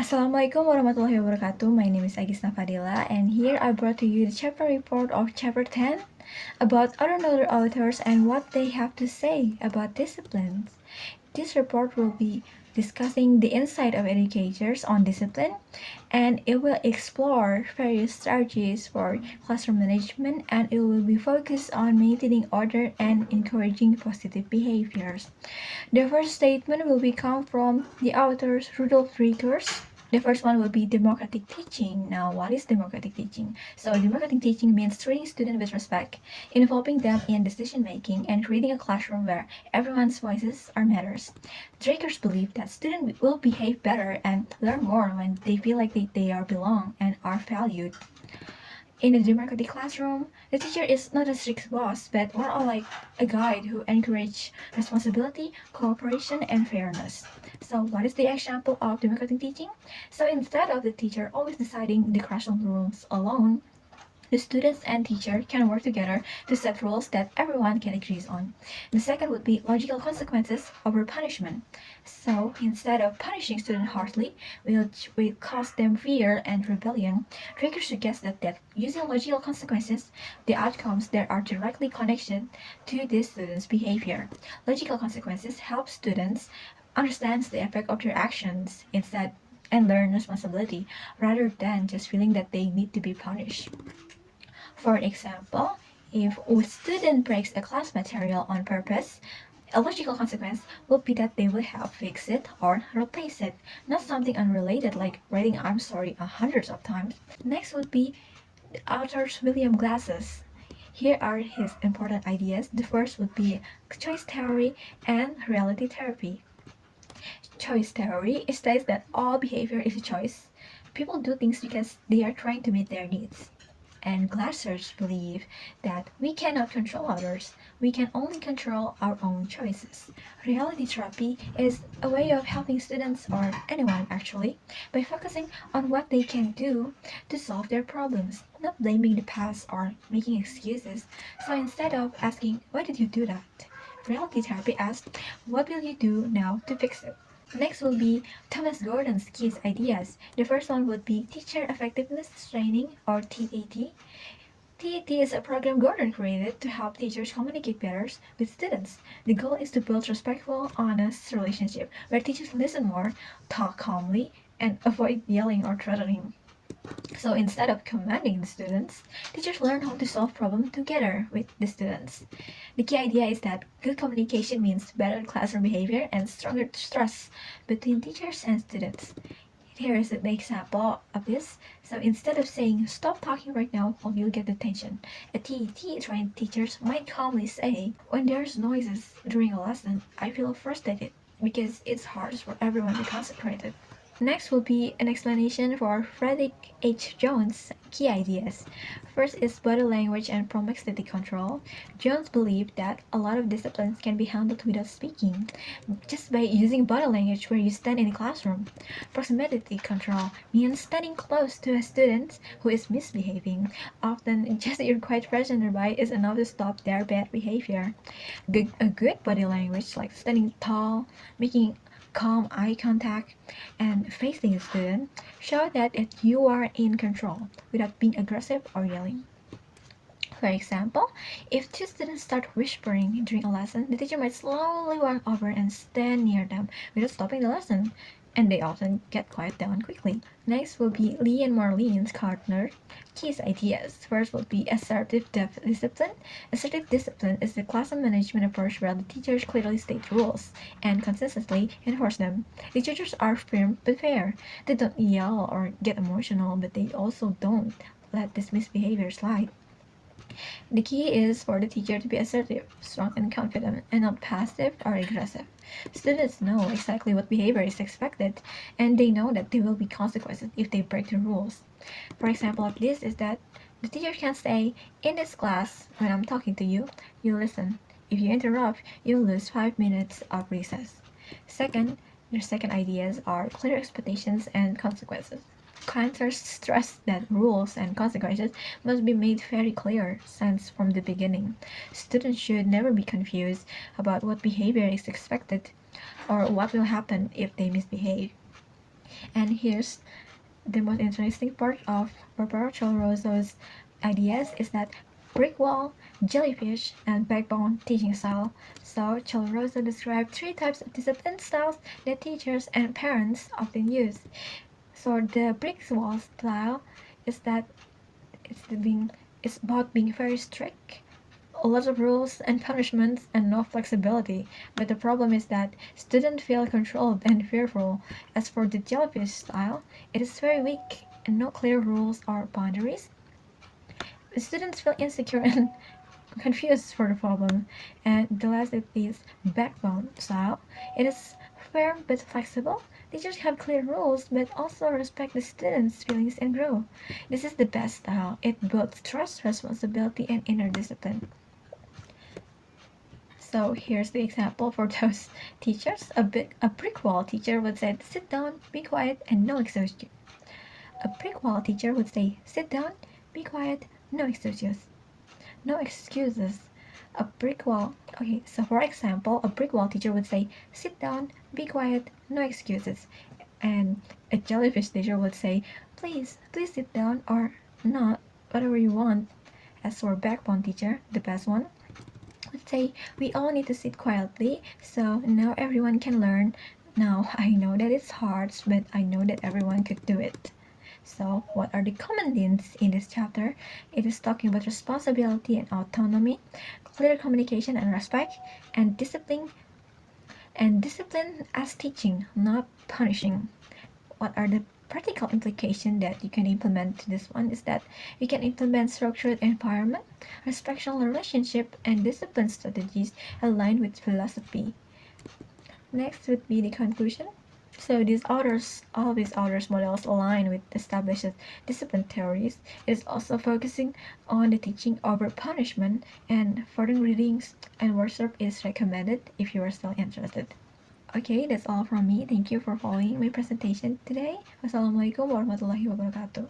Assalamualaikum warahmatullahi wabarakatuh. My name is Agis Nafadila, and here I brought to you the chapter report of chapter 10 about other authors and what they have to say about disciplines. This report will be discussing the insight of educators on discipline, and it will explore various strategies for classroom management, and it will be focused on maintaining order and encouraging positive behaviors. The first statement will be come from the authors Rudolf Rickers. The first one will be democratic teaching. Now, what is democratic teaching? So, democratic teaching means treating students with respect, involving them in decision making, and creating a classroom where everyone's voices are matters. Drakers believe that students will behave better and learn more when they feel like they are belong and are valued. In a democratic classroom, the teacher is not a strict boss, but more like a guide who encourages responsibility, cooperation, and fairness. So, what is the example of democratic teaching? So, instead of the teacher always deciding the classroom rules alone, the students and teacher can work together to set rules that everyone can agree on. The second would be logical consequences over punishment. So instead of punishing students harshly, which will cause them fear and rebellion, Draker suggests that using logical consequences, the outcomes that are directly connected to the student's behavior. Logical consequences help students understand the effect of their actions instead and learn responsibility rather than just feeling that they need to be punished. For example, if a student breaks a class material on purpose, a logical consequence would be that they will have to fix it or replace it, not something unrelated like writing I'm sorry hundreds of times. Next would be the author's William Glasses. Here are his important ideas. The first would be choice theory and reality therapy. Choice theory states that all behavior is a choice. People do things because they are trying to meet their needs. And Glassers believe that we cannot control others, we can only control our own choices. Reality therapy is a way of helping students, or anyone actually, by focusing on what they can do to solve their problems, not blaming the past or making excuses. So instead of asking, why did you do that? Reality therapy asks, what will you do now to fix it? Next will be Thomas Gordon's key ideas. The first one would be Teacher Effectiveness Training, or TET. TET is a program Gordon created to help teachers communicate better with students. The goal is to build respectful, honest relationship where teachers listen more, talk calmly, and avoid yelling or threatening. So instead of commanding the students, teachers learn how to solve problems together with the students. The key idea is that good communication means better classroom behavior and stronger trust between teachers and students. Here is an example of this. So instead of saying, stop talking right now or you'll get detention, a TET trained teachers might calmly say, when there's noises during a lesson, I feel frustrated because it's hard for everyone to concentrate. Next will be an explanation for Frederick H. Jones' key ideas. First is body language and proximity control. Jones believed that a lot of disciplines can be handled without speaking, just by using body language where you stand in a classroom. Proximity control means standing close to a student who is misbehaving. Often, just your quiet presence nearby is enough to stop their bad behavior. A good body language, like standing tall, making calm eye contact, and facing a student, show that you are in control without being aggressive or yelling. For example, if two students start whispering during a lesson, the teacher might slowly walk over and stand near them without stopping the lesson, and they often get quiet down quickly. Next will be Lee and Marlene's Gardner Key's ideas. First will be assertive discipline. Assertive discipline is the classroom management approach where the teachers clearly state rules and consistently enforce them. The teachers are firm but fair. They don't yell or get emotional, but they also don't let this misbehavior slide. The key is for the teacher to be assertive, strong, and confident, and not passive or aggressive. Students know exactly what behavior is expected, and they know that there will be consequences if they break the rules. For example of this is that the teacher can say, in this class, when I'm talking to you, you listen. If you interrupt, you lose 5 minutes of recess. Second, their second ideas are clear expectations and consequences. Counselors stress that rules and consequences must be made very clear since from the beginning. Students should never be confused about what behavior is expected or what will happen if they misbehave. And here's the most interesting part of Roberto Rosso's ideas is that brick wall, jellyfish, and backbone teaching style. So Rosso described three types of discipline styles that teachers and parents often use. So the brick wall style is that it's about being very strict, a lot of rules and punishments and no flexibility. But the problem is that students feel controlled and fearful. As for the jellyfish style, it is very weak and no clear rules or boundaries. The students feel insecure and confused for the problem. And the last is backbone style. It is firm but flexible. Teachers have clear rules but also respect the students' feelings and grow. This is the best style. It builds trust, responsibility, and inner discipline. So here's the example for those teachers. A brick wall teacher would say, sit down, be quiet, and no excuses. A brick wall teacher would say, sit down, be quiet, no excuses. No excuses. A brick wall. Okay, so for example, a brick wall teacher would say, sit down, be quiet, no excuses. And a jellyfish teacher would say, please sit down or not, whatever you want. As for backbone teacher, the best one, would say we all need to sit quietly so now everyone can learn. Now I know that it's hard, but I know that everyone could do it. So, what are the common themes in this chapter? It is talking about responsibility and autonomy, clear communication and respect, and discipline as teaching, not punishing. What are the practical implications that you can implement to this one is that you can implement structured environment, respectful relationship, and discipline strategies aligned with philosophy. Next would be the conclusion. So all these authors' models align with established discipline theories. It is also focusing on the teaching over punishment, and further readings and workshop is recommended if you are still interested. Okay, that's all from me. Thank you for following my presentation today. Wassalamualaikum warahmatullahi wabarakatuh.